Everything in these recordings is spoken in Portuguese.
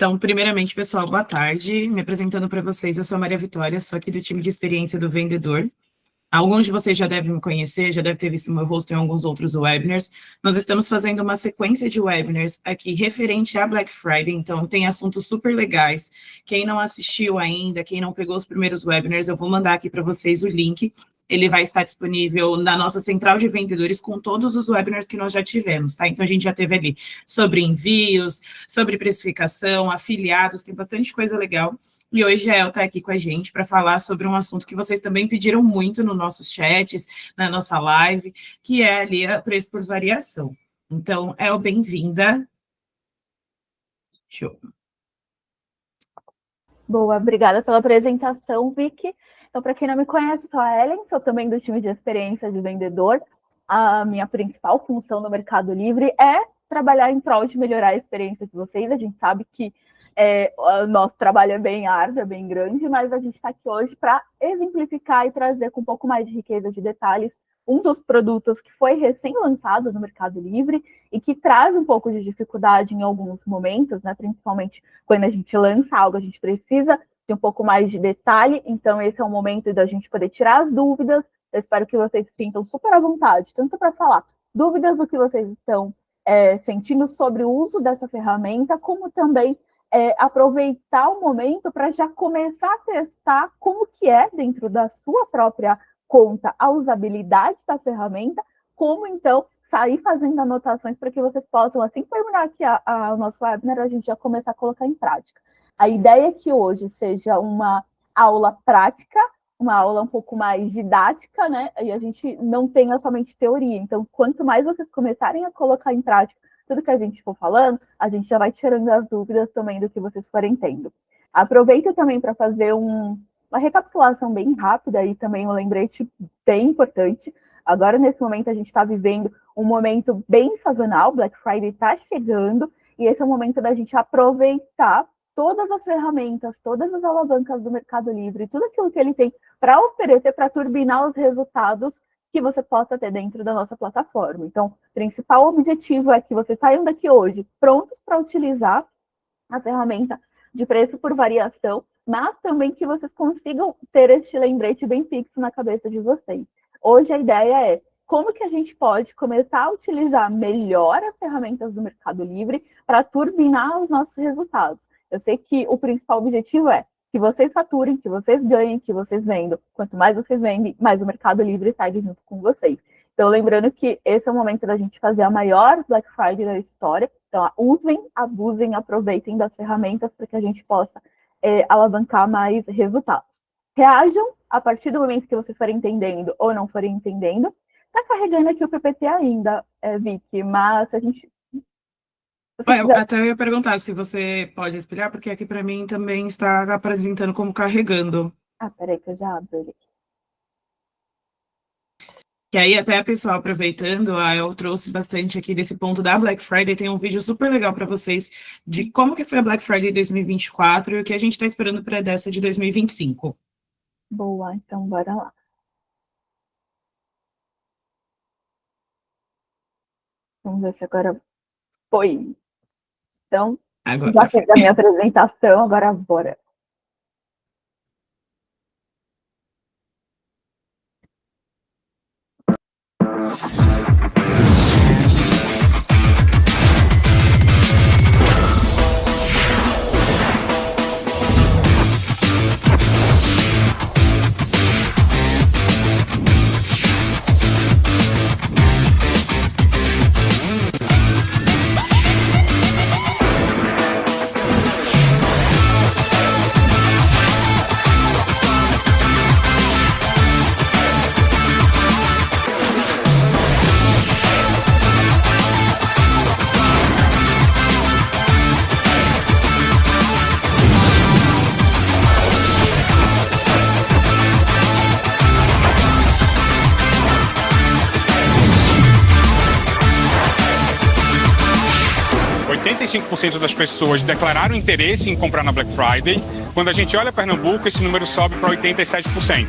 Então, primeiramente, pessoal, boa tarde. Me apresentando para vocês, eu sou a Maria Vitória, sou aqui do time de experiência do vendedor. Alguns de vocês já devem me conhecer, já devem ter visto meu rosto em alguns outros webinars. Nós estamos fazendo uma sequência de webinars aqui referente à Black Friday, então tem assuntos super legais. Quem não assistiu ainda, quem não pegou os primeiros webinars, eu vou mandar aqui para vocês o link. Ele vai estar disponível na nossa central de vendedores com todos os webinars que nós já tivemos, tá? Então, a gente já teve ali sobre envios, sobre precificação, afiliados, tem bastante coisa legal. E hoje a El está aqui com a gente para falar sobre um assunto que vocês também pediram muito nos nossos chats, na nossa live, que é ali a preço por variação. Então, El, bem-vinda. Show. Boa, obrigada pela apresentação, Vicky. Então, para quem não me conhece, sou a Ellen, sou também do time de experiência de vendedor. A minha principal função no Mercado Livre é trabalhar em prol de melhorar a experiência de vocês. A gente sabe que o nosso trabalho é bem árduo, é bem grande, mas a gente está aqui hoje para exemplificar e trazer com um pouco mais de riqueza de detalhes um dos produtos que foi recém-lançado no Mercado Livre e que traz um pouco de dificuldade em alguns momentos, né? Principalmente quando a gente lança algo, a gente precisa de um pouco mais de detalhe, então esse é o momento da gente poder tirar as dúvidas. Eu espero que vocês se sintam super à vontade, tanto para falar dúvidas do que vocês estão sentindo sobre o uso dessa ferramenta, como também aproveitar o momento para já começar a testar como que é dentro da sua própria conta a usabilidade da ferramenta, como então sair fazendo anotações para que vocês possam, assim que terminar aqui o nosso webinar, a gente já começar a colocar em prática. A ideia é que hoje seja uma aula prática, uma aula um pouco mais didática, né? E a gente não tenha somente teoria. Então, quanto mais vocês começarem a colocar em prática tudo que a gente for falando, a gente já vai tirando as dúvidas também do que vocês forem tendo. Aproveito também para fazer uma recapitulação bem rápida e também um lembrete bem importante. Agora, nesse momento, a gente está vivendo um momento bem sazonal, Black Friday está chegando, e esse é o momento da gente aproveitar todas as ferramentas, todas as alavancas do Mercado Livre, tudo aquilo que ele tem para oferecer, para turbinar os resultados que você possa ter dentro da nossa plataforma. Então, o principal objetivo é que vocês saiam daqui hoje prontos para utilizar a ferramenta de preço por variação, mas também que vocês consigam ter este lembrete bem fixo na cabeça de vocês. Hoje a ideia é como que a gente pode começar a utilizar melhor as ferramentas do Mercado Livre para turbinar os nossos resultados. Eu sei que o principal objetivo é que vocês faturem, que vocês ganhem, que vocês vendam. Quanto mais vocês vendem, mais o Mercado Livre segue junto com vocês. Então, lembrando que esse é o momento da gente fazer a maior Black Friday da história. Então, usem, abusem, aproveitem das ferramentas para que a gente possa alavancar mais resultados. Reajam a partir do momento que vocês forem entendendo ou não forem entendendo. Está carregando aqui o PPT ainda, Vicky, mas a gente... Até eu ia perguntar se você pode explicar, porque aqui para mim também está apresentando como carregando. Peraí que eu já abro ele. E aí, até, pessoal, aproveitando, eu trouxe bastante aqui desse ponto da Black Friday, tem um vídeo super legal para vocês de como que foi a Black Friday 2024 e o que a gente está esperando para dessa de 2025. Boa, então bora lá. Vamos ver se agora foi. Então, agora já fiz a minha apresentação, agora bora. Das pessoas declararam interesse em comprar na Black Friday. Quando a gente olha Pernambuco, esse número sobe para 87%.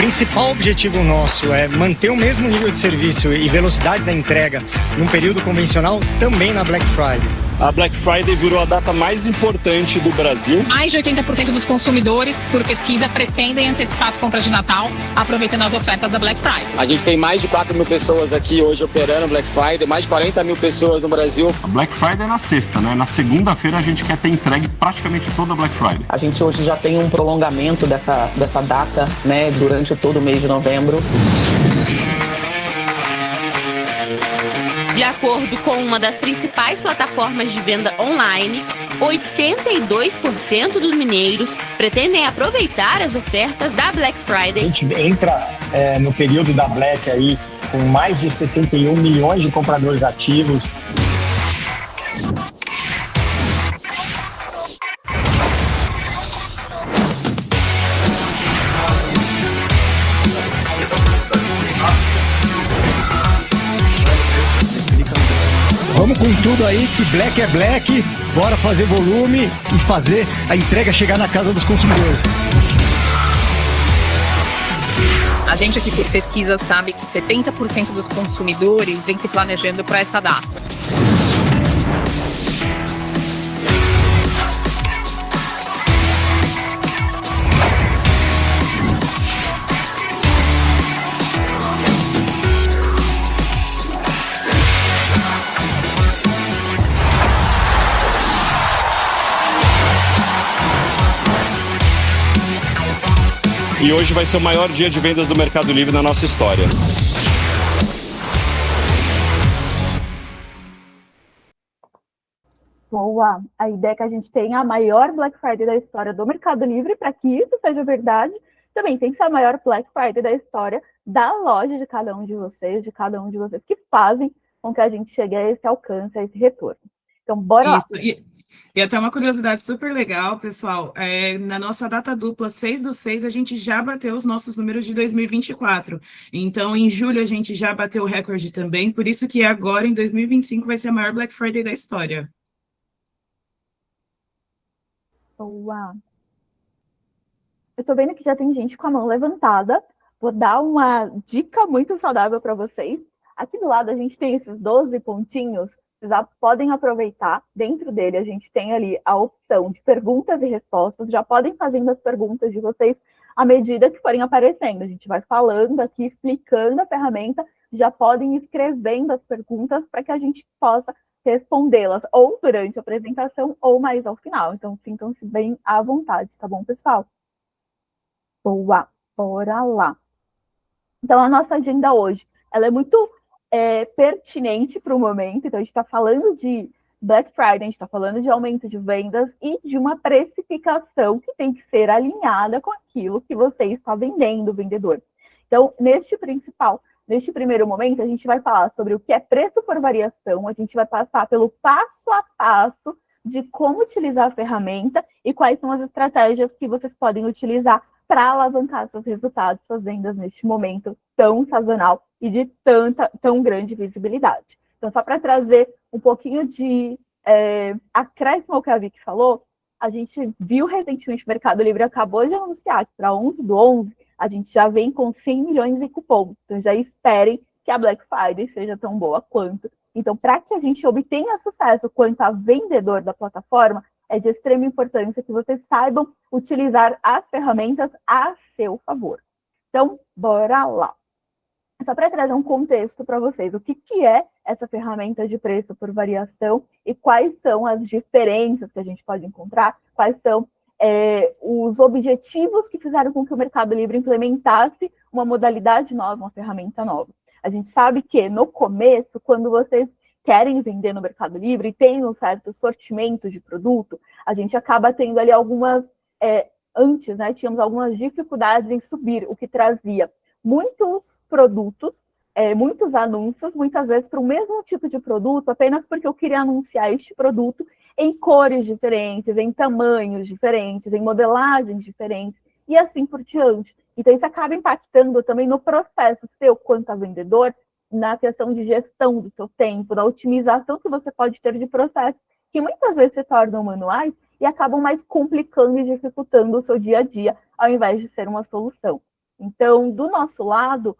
principal objetivo nosso é manter o mesmo nível de serviço e velocidade da entrega num período convencional também na Black Friday. A Black Friday virou a data mais importante do Brasil. Mais de 80% dos consumidores, por pesquisa, pretendem antecipar as compras de Natal, aproveitando as ofertas da Black Friday. A gente tem mais de 4 mil pessoas aqui hoje operando Black Friday, mais de 40 mil pessoas no Brasil. A Black Friday é na sexta, né? Na segunda-feira a gente quer ter entregue praticamente toda a Black Friday. A gente hoje já tem um prolongamento dessa data, né, durante todo o mês de novembro. De acordo com uma das principais plataformas de venda online, 82% dos mineiros pretendem aproveitar as ofertas da Black Friday. A gente entra no período da Black aí com mais de 61 milhões de compradores ativos. Vamos com tudo aí, que Black é Black, bora fazer volume e fazer a entrega chegar na casa dos consumidores. A gente aqui por pesquisa sabe que 70% dos consumidores vem se planejando para essa data. E hoje vai ser o maior dia de vendas do Mercado Livre na nossa história. Boa! A ideia é que a gente tenha a maior Black Friday da história do Mercado Livre. Para que isso seja verdade, também tem que ser a maior Black Friday da história da loja de cada um de vocês que fazem com que a gente chegue a esse alcance, a esse retorno. Então, bora lá! E até uma curiosidade super legal, pessoal, na nossa data dupla 6/6, a gente já bateu os nossos números de 2024. Então, em julho, a gente já bateu o recorde também, por isso que agora, em 2025, vai ser a maior Black Friday da história. Boa! Eu tô vendo que já tem gente com a mão levantada. Vou dar uma dica muito saudável para vocês. Aqui do lado, a gente tem esses 12 pontinhos. Vocês já podem aproveitar, dentro dele a gente tem ali a opção de perguntas e respostas, já podem fazendo as perguntas de vocês à medida que forem aparecendo. A gente vai falando aqui, explicando a ferramenta, já podem ir escrevendo as perguntas para que a gente possa respondê-las ou durante a apresentação ou mais ao final. Então, sintam-se bem à vontade, tá bom, pessoal? Boa, bora lá. Então, a nossa agenda hoje, ela é muito pertinente para o momento. Então, a gente está falando de Black Friday, a gente está falando de aumento de vendas e de uma precificação que tem que ser alinhada com aquilo que você está vendendo, vendedor. Então, neste primeiro momento, a gente vai falar sobre o que é preço por variação, a gente vai passar pelo passo a passo de como utilizar a ferramenta e quais são as estratégias que vocês podem utilizar para alavancar seus resultados, suas vendas neste momento tão sazonal e de tão grande visibilidade. Então, só para trazer um pouquinho de acréscimo ao que a Vicky falou, a gente viu recentemente o Mercado Livre acabou de anunciar que para 11/11 a gente já vem com 100 milhões em cupom. Então, já esperem que a Black Friday seja tão boa quanto. Então, para que a gente obtenha sucesso quanto a vendedor da plataforma, é de extrema importância que vocês saibam utilizar as ferramentas a seu favor. Então, bora lá. Só para trazer um contexto para vocês, o que é essa ferramenta de preço por variação e quais são as diferenças que a gente pode encontrar, quais são os objetivos que fizeram com que o Mercado Livre implementasse uma modalidade nova, uma ferramenta nova. A gente sabe que no começo, quando vocês querem vender no Mercado Livre e tem um certo sortimento de produto, a gente acaba tendo ali algumas, antes, né, tínhamos algumas dificuldades em subir, o que trazia muitos produtos, muitos anúncios, muitas vezes para o mesmo tipo de produto, apenas porque eu queria anunciar este produto em cores diferentes, em tamanhos diferentes, em modelagens diferentes, e assim por diante. Então, isso acaba impactando também no processo seu, quanto a vendedor, na questão de gestão do seu tempo, na otimização que você pode ter de processos, que muitas vezes se tornam manuais e acabam mais complicando e dificultando o seu dia a dia, ao invés de ser uma solução. Então, do nosso lado,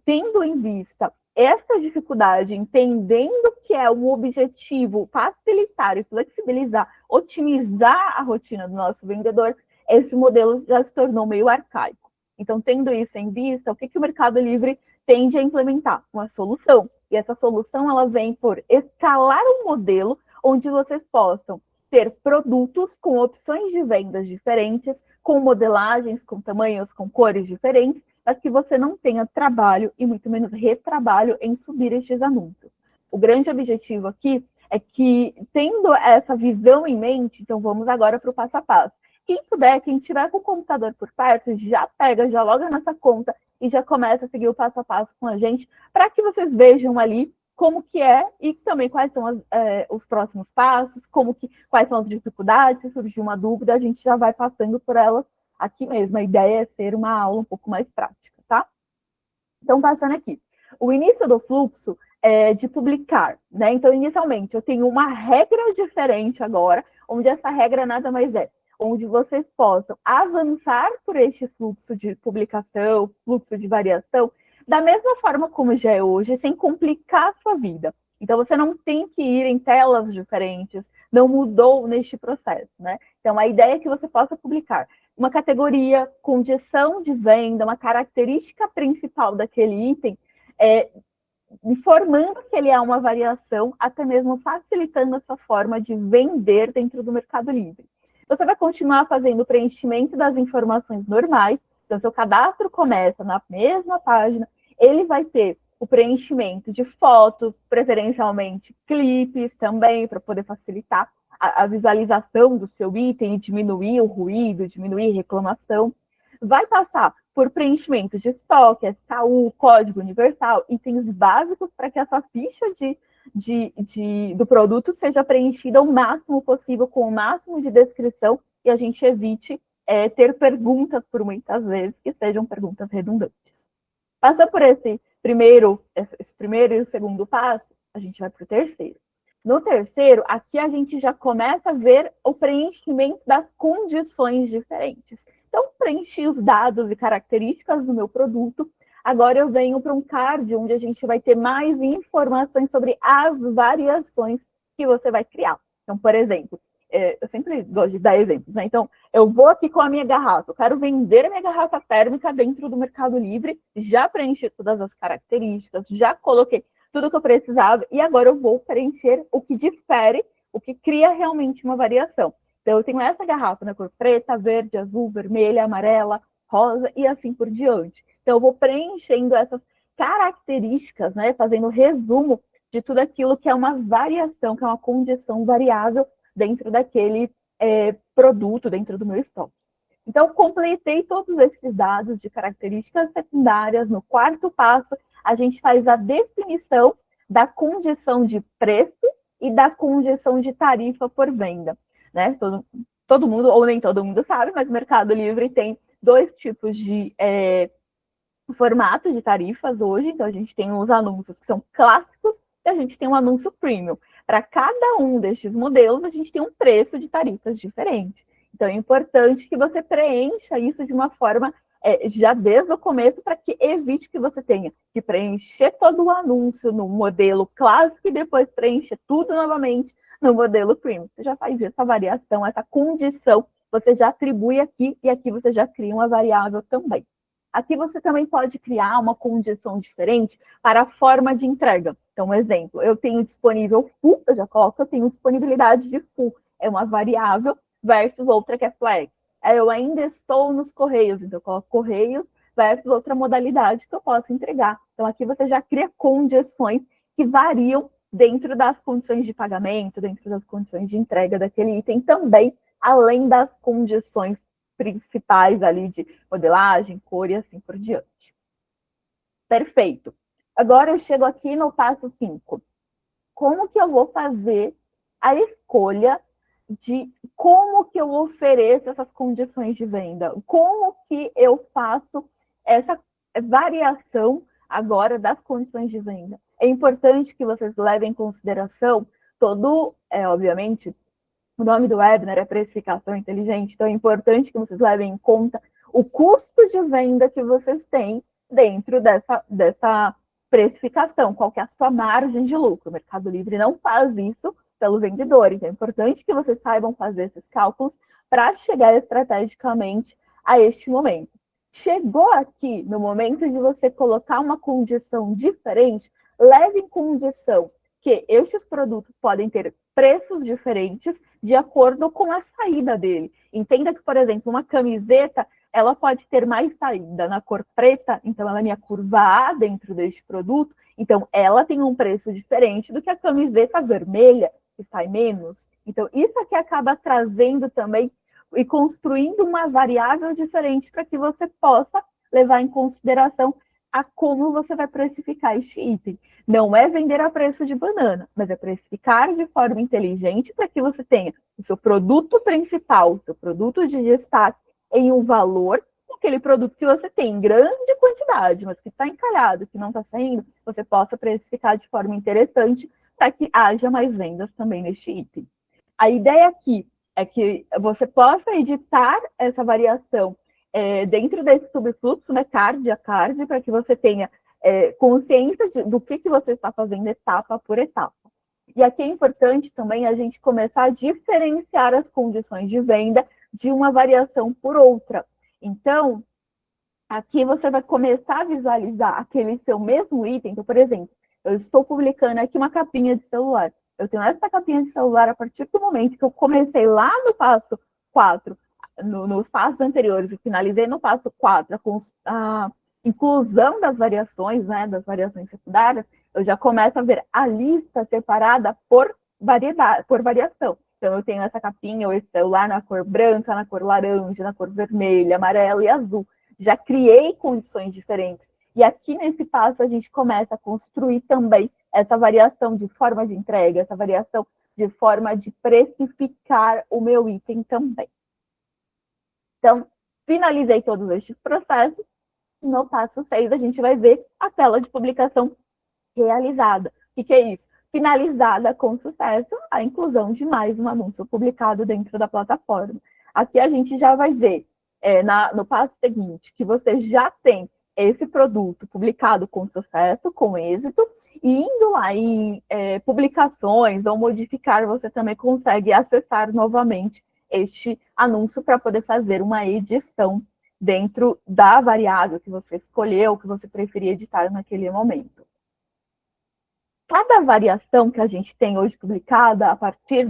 tendo em vista essa dificuldade, entendendo que é um objetivo facilitar e flexibilizar, otimizar a rotina do nosso vendedor, esse modelo já se tornou meio arcaico. Então, tendo isso em vista, o que o Mercado Livre tende a implementar? Uma solução. E essa solução ela vem por escalar um modelo onde vocês possam ter produtos com opções de vendas diferentes, com modelagens, com tamanhos, com cores diferentes, para que você não tenha trabalho e muito menos retrabalho em subir estes anúncios. O grande objetivo aqui é que, tendo essa visão em mente, então vamos agora para o passo a passo. Quem puder, quem tiver com o computador por perto, já pega, já loga nessa conta e já começa a seguir o passo a passo com a gente, para que vocês vejam ali como que é e também quais são os próximos passos, quais são as dificuldades, se surgir uma dúvida, a gente já vai passando por elas aqui mesmo. A ideia é ser uma aula um pouco mais prática, tá? Então, passando aqui. O início do fluxo é de publicar, né? Então, inicialmente, eu tenho uma regra diferente agora, onde essa regra nada mais é onde vocês possam avançar por este fluxo de publicação, fluxo de variação, da mesma forma como já é hoje, sem complicar a sua vida. Então, você não tem que ir em telas diferentes, não mudou neste processo, né? Então, a ideia é que você possa publicar uma categoria, condição de venda, uma característica principal daquele item, informando que ele é uma variação, até mesmo facilitando a sua forma de vender dentro do Mercado Livre. Você vai continuar fazendo o preenchimento das informações normais, então seu cadastro começa na mesma página, ele vai ter o preenchimento de fotos, preferencialmente clipes também, para poder facilitar a visualização do seu item e diminuir o ruído, diminuir a reclamação. Vai passar por preenchimento de estoque, SKU, código universal, itens básicos para que a sua ficha do produto seja preenchida o máximo possível, com o máximo de descrição, e a gente evite ter perguntas por muitas vezes que sejam perguntas redundantes. Passou por esse primeiro e o segundo passo, a gente vai para o terceiro. No terceiro, aqui a gente já começa a ver o preenchimento das condições diferentes. Então, preenchi os dados e características do meu produto. Agora eu venho para um card, onde a gente vai ter mais informações sobre as variações que você vai criar. Então, por exemplo, eu sempre gosto de dar exemplos, né? Então, eu vou aqui com a minha garrafa, eu quero vender a minha garrafa térmica dentro do Mercado Livre, já preenchi todas as características, já coloquei tudo que eu precisava, e agora eu vou preencher o que difere, o que cria realmente uma variação. Então, eu tenho essa garrafa na cor preta, verde, azul, vermelha, amarela, rosa e assim por diante. Então, eu vou preenchendo essas características, né, fazendo resumo de tudo aquilo que é uma variação, que é uma condição variável dentro daquele produto, dentro do meu estoque. Então, completei todos esses dados de características secundárias. No quarto passo, a gente faz a definição da condição de preço e da condição de tarifa por venda, né? Todo mundo, ou nem todo mundo sabe, mas o Mercado Livre tem dois tipos de formato de tarifas hoje. Então, a gente tem os anúncios que são clássicos e a gente tem um anúncio premium. Para cada um destes modelos, a gente tem um preço de tarifas diferente. Então, é importante que você preencha isso de uma forma já desde o começo, para que evite que você tenha que preencher todo o anúncio no modelo clássico e depois preencher tudo novamente no modelo premium. Você já faz essa variação, essa condição, você já atribui aqui, e aqui você já cria uma variável também. Aqui você também pode criar uma condição diferente para a forma de entrega. Então, um exemplo, eu tenho disponível full, eu já coloco, eu tenho disponibilidade de full, é uma variável, versus outra que é flex. Eu ainda estou nos correios, então eu coloco correios versus outra modalidade que eu posso entregar. Então, aqui você já cria condições que variam dentro das condições de pagamento, dentro das condições de entrega daquele item também, além das condições principais ali de modelagem, cor e assim por diante. Perfeito. Agora eu chego aqui no passo 5. Como que eu vou fazer a escolha de como que eu ofereço essas condições de venda? Como que eu faço essa variação agora das condições de venda? É importante que vocês levem em consideração obviamente, o nome do webinar é precificação inteligente, então é importante que vocês levem em conta o custo de venda que vocês têm dentro dessa precificação, qual que é a sua margem de lucro. O Mercado Livre não faz isso pelos vendedores, é importante que vocês saibam fazer esses cálculos para chegar estrategicamente a este momento. Chegou aqui no momento de você colocar uma condição diferente, leve em condição que estes produtos podem ter preços diferentes de acordo com a saída dele. Entenda que, por exemplo, uma camiseta, ela pode ter mais saída na cor preta, então ela é minha curva A dentro deste produto, então ela tem um preço diferente do que a camiseta vermelha, que sai menos. Então, isso aqui acaba trazendo também e construindo uma variável diferente para que você possa levar em consideração a como você vai precificar este item. Não é vender a preço de banana, mas é precificar de forma inteligente para que você tenha o seu produto principal, o seu produto de destaque em um valor, aquele produto que você tem em grande quantidade, mas que está encalhado, que não está saindo, você possa precificar de forma interessante para que haja mais vendas também neste item. A ideia aqui é que você possa editar essa variação dentro desse subfluxo, né, card a card, para que você tenha consciência do que você está fazendo etapa por etapa. E aqui é importante também a gente começar a diferenciar as condições de venda de uma variação por outra. Então, aqui você vai começar a visualizar aquele seu mesmo item. Então, por exemplo, eu estou publicando aqui uma capinha de celular. Eu tenho essa capinha de celular a partir do momento que eu comecei lá no passo 4, nos passos anteriores, e finalizei no passo 4, a inclusão das variações, né, das variações secundárias, eu já começo a ver a lista separada por variação. Então, eu tenho essa capinha ou esse celular na cor branca, na cor laranja, na cor vermelha, amarela e azul. Já criei condições diferentes. E aqui nesse passo a gente começa a construir também essa variação de forma de entrega, essa variação de forma de precificar o meu item também. Então, finalizei todos estes processos. No passo 6, a gente vai ver a tela de publicação realizada. O que é isso? Finalizada com sucesso a inclusão de mais um anúncio publicado dentro da plataforma. Aqui a gente já vai ver, no passo seguinte, que você já tem esse produto publicado com sucesso, com êxito, e indo lá em publicações ou modificar, você também consegue acessar novamente este anúncio para poder fazer uma edição dentro da variável que você escolheu, que você preferia editar naquele momento. Cada variação que a gente tem hoje publicada, a partir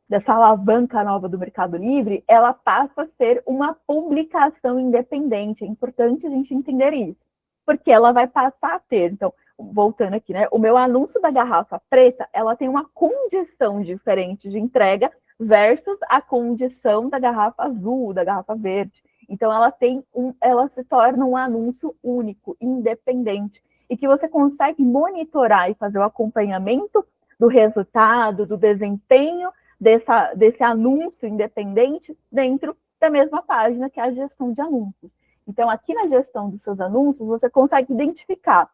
dessa alavanca nova do Mercado Livre, ela passa a ser uma publicação independente. É importante a gente entender isso, porque ela vai passar a ter, então, voltando aqui, né, o meu anúncio da garrafa preta, ela tem uma condição diferente de entrega versus a condição da garrafa azul, da garrafa verde. Então, ela se torna um anúncio único, independente, e que você consegue monitorar e fazer o acompanhamento do resultado, do desempenho desse anúncio independente dentro da mesma página, que é a gestão de anúncios. Então, aqui na gestão dos seus anúncios, você consegue identificar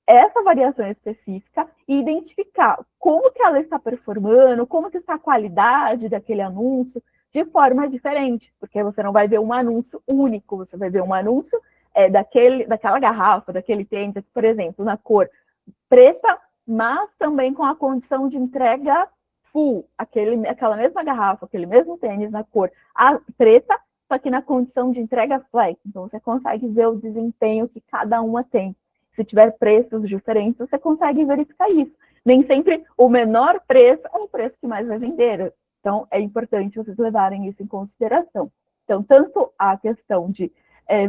essa variação específica e identificar como que ela está performando, como que está a qualidade daquele anúncio, de forma diferente, porque você não vai ver um anúncio único, você vai ver um anúncio daquela garrafa, daquele tênis, aqui, por exemplo, na cor preta, mas também com a condição de entrega full, aquela mesma garrafa, aquele mesmo tênis na cor preta, só que na condição de entrega flex. Então, você consegue ver o desempenho que cada uma tem. Se tiver preços diferentes, você consegue verificar isso. Nem sempre o menor preço é o preço que mais vai vender. Então, é importante vocês levarem isso em consideração. Então, tanto a questão de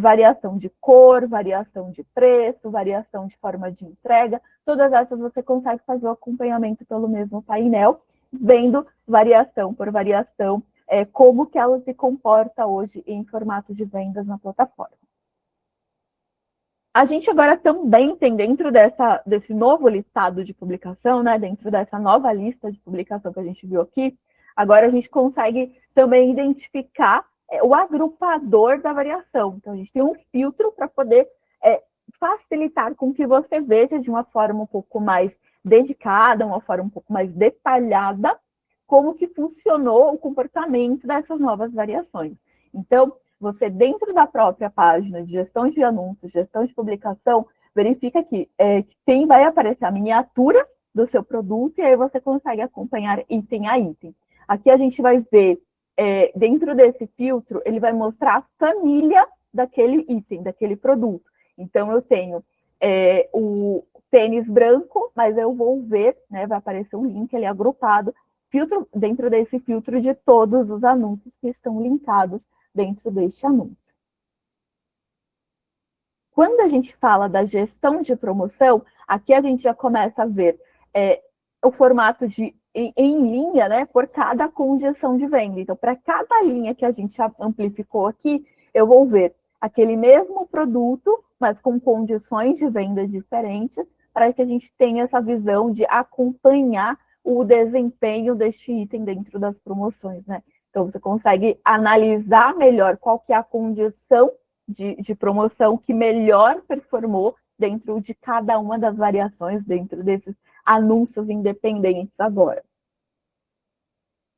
variação de cor, variação de preço, variação de forma de entrega, todas essas você consegue fazer o acompanhamento pelo mesmo painel, vendo variação por variação, como que ela se comporta hoje em formato de vendas na plataforma. A gente agora também tem dentro desse novo listado de publicação, né, dentro dessa nova lista de publicação que a gente viu aqui, agora a gente consegue também identificar o agrupador da variação. Então, a gente tem um filtro para poder facilitar com que você veja de uma forma um pouco mais dedicada, uma forma um pouco mais detalhada, como que funcionou o comportamento dessas novas variações. Então, você dentro da própria página de gestão de anúncios, gestão de publicação, verifica que vai aparecer a miniatura do seu produto e aí você consegue acompanhar item a item. Aqui a gente vai ver, dentro desse filtro, ele vai mostrar a família daquele item, daquele produto. Então, eu tenho o tênis branco, mas eu vou ver, né, vai aparecer um link ali agrupado, dentro desse filtro de todos os anúncios que estão linkados dentro deste anúncio. Quando a gente fala da gestão de promoção, aqui a gente já começa a ver o formato em linha, né, por cada condição de venda. Então, para cada linha que a gente amplificou aqui, eu vou ver aquele mesmo produto, mas com condições de venda diferentes, para que a gente tenha essa visão de acompanhar o desempenho deste item dentro das promoções, né? Então, você consegue analisar melhor qual que é a condição de promoção que melhor performou dentro de cada uma das variações, dentro desses anúncios independentes agora.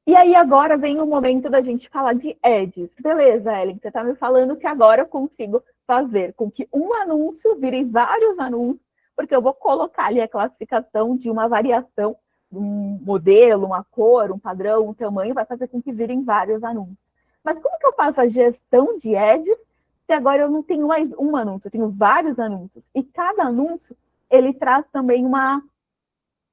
E aí agora vem o momento da gente falar de ads. Beleza, Ellen, você está me falando que agora eu consigo fazer com que um anúncio vire vários anúncios, porque eu vou colocar ali a classificação de uma variação, um modelo, uma cor, um padrão, um tamanho, vai fazer com que virem vários anúncios. Mas como que eu faço a gestão de ads se agora eu não tenho mais um anúncio, eu tenho vários anúncios? E cada anúncio, ele traz também uma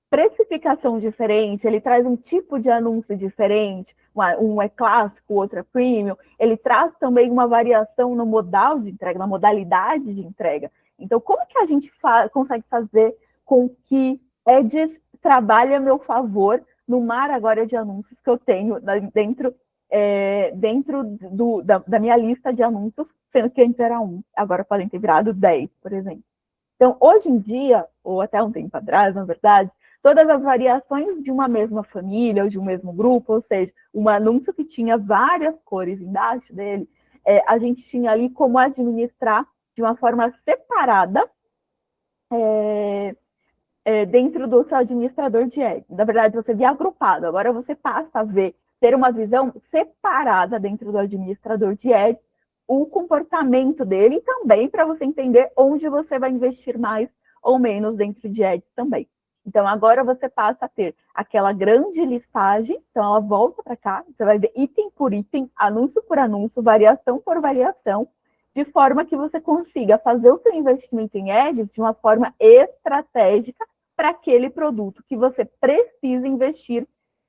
precificação diferente, ele traz um tipo de anúncio diferente, um é clássico, outro é premium, ele traz também uma variação no modal de entrega, na modalidade de entrega. Então, como que a gente consegue fazer com que ads trabalhe a meu favor no mar agora de anúncios que eu tenho dentro da minha lista de anúncios, sendo que antes era 1, agora podem ter virado 10, por exemplo. Então, hoje em dia, ou até um tempo atrás, na verdade, todas as variações de uma mesma família ou de um mesmo grupo, ou seja, um anúncio que tinha várias cores embaixo dele, a gente tinha ali como administrar de uma forma separada dentro do seu administrador de ads. Na verdade, você via agrupado, agora você passa a ter uma visão separada dentro do administrador de ads, o comportamento dele e também para você entender onde você vai investir mais ou menos dentro de ads também. Então, agora você passa a ter aquela grande listagem, então ela volta para cá, você vai ver item por item, anúncio por anúncio, variação por variação, de forma que você consiga fazer o seu investimento em ads de uma forma estratégica para aquele produto que você precisa investir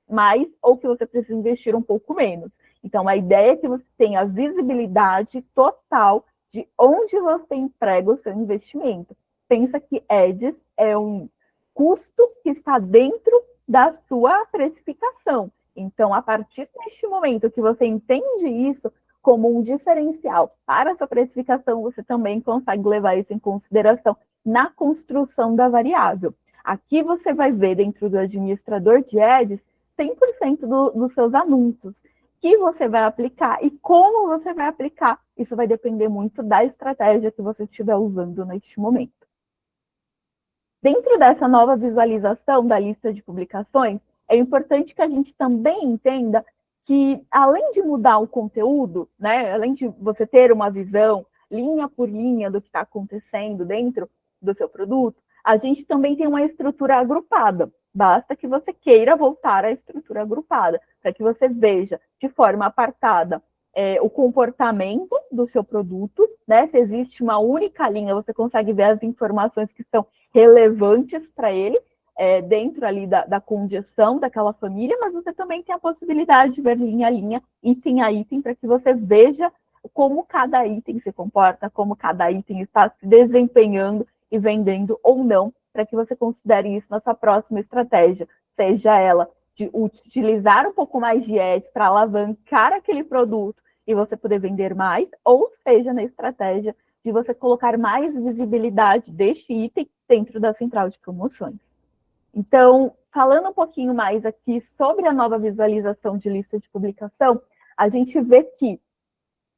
mais ou que você precisa investir um pouco menos. Então, a ideia é que você tenha visibilidade total de onde você emprega o seu investimento. Pensa que ads é um custo que está dentro da sua precificação. Então, a partir deste momento que você entende isso como um diferencial para a sua precificação, você também consegue levar isso em consideração na construção da variável. Aqui você vai ver dentro do administrador de ads 100% dos seus anúncios que você vai aplicar e como você vai aplicar. Isso vai depender muito da estratégia que você estiver usando neste momento. Dentro dessa nova visualização da lista de publicações, é importante que a gente também entenda que, além de mudar o conteúdo, né, além de você ter uma visão linha por linha do que está acontecendo dentro do seu produto, a gente também tem uma estrutura agrupada. Basta que você queira voltar à estrutura agrupada, para que você veja de forma apartada o comportamento do seu produto, né? Se existe uma única linha, você consegue ver as informações que são relevantes para ele, dentro ali da condição daquela família, mas você também tem a possibilidade de ver linha a linha, item a item, para que você veja como cada item se comporta, como cada item está se desempenhando e vendendo ou não, para que você considere isso na sua próxima estratégia, seja ela de utilizar um pouco mais de ads para alavancar aquele produto e você poder vender mais, ou seja, na estratégia de você colocar mais visibilidade deste item dentro da central de promoções. Então, falando um pouquinho mais aqui sobre a nova visualização de lista de publicação, a gente vê que,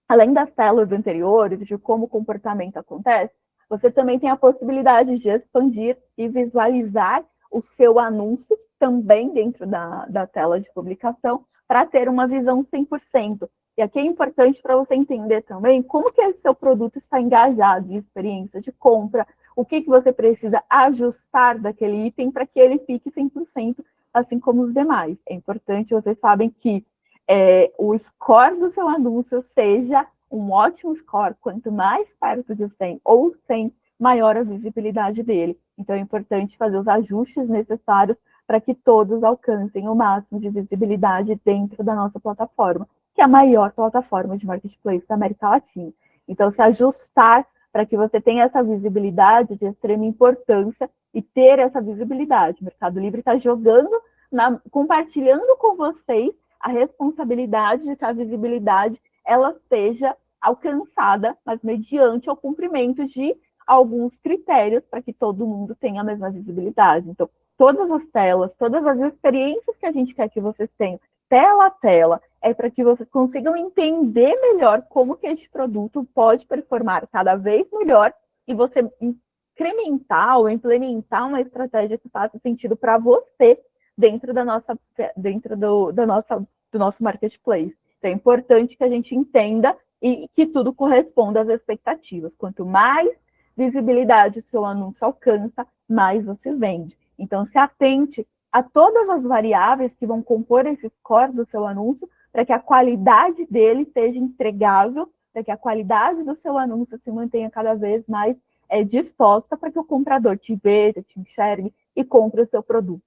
além das telas anteriores, de como o comportamento acontece, você também tem a possibilidade de expandir e visualizar o seu anúncio também dentro da tela de publicação, para ter uma visão 100%, E aqui é importante para você entender também como que esse seu produto está engajado em experiência de compra, o que você precisa ajustar daquele item para que ele fique 100%, assim como os demais. É importante, vocês sabem que o score do seu anúncio seja um ótimo score, quanto mais perto de 100 ou 100, maior a visibilidade dele. Então é importante fazer os ajustes necessários para que todos alcancem o máximo de visibilidade dentro da nossa plataforma, que é a maior plataforma de marketplace da América Latina. Então, se ajustar para que você tenha essa visibilidade de extrema importância e ter essa visibilidade. O Mercado Livre está jogando, compartilhando com vocês a responsabilidade de que a visibilidade ela seja alcançada, mas mediante o cumprimento de alguns critérios para que todo mundo tenha a mesma visibilidade. Então, todas as telas, todas as experiências que a gente quer que vocês tenham, tela a tela, é para que vocês consigam entender melhor como que este produto pode performar cada vez melhor e você incrementar ou implementar uma estratégia que faça sentido para você dentro do nosso marketplace. Então, é importante que a gente entenda e que tudo corresponda às expectativas. Quanto mais visibilidade o seu anúncio alcança, mais você vende. Então, se atente a todas as variáveis que vão compor esse score do seu anúncio, para que a qualidade dele seja entregável, para que a qualidade do seu anúncio se mantenha cada vez mais disposta para que o comprador te veja, te enxergue e compre o seu produto.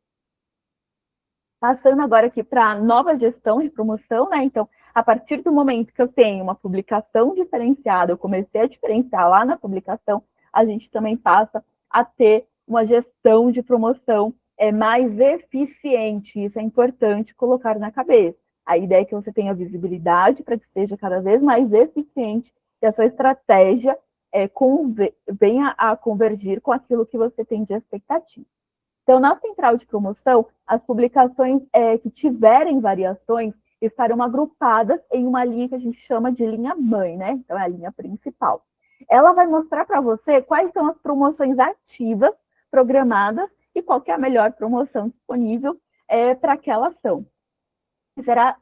Passando agora aqui para a nova gestão de promoção, né? Então, a partir do momento que eu tenho uma publicação diferenciada, eu comecei a diferenciar lá na publicação, a gente também passa a ter uma gestão de promoção mais eficiente. Isso é importante colocar na cabeça. A ideia é que você tenha visibilidade para que seja cada vez mais eficiente e a sua estratégia venha a convergir com aquilo que você tem de expectativa. Então, na central de promoção, as publicações que tiverem variações estarão agrupadas em uma linha que a gente chama de linha mãe, né? Então, é a linha principal. Ela vai mostrar para você quais são as promoções ativas, programadas, e qual que é a melhor promoção disponível para aquela ação. Será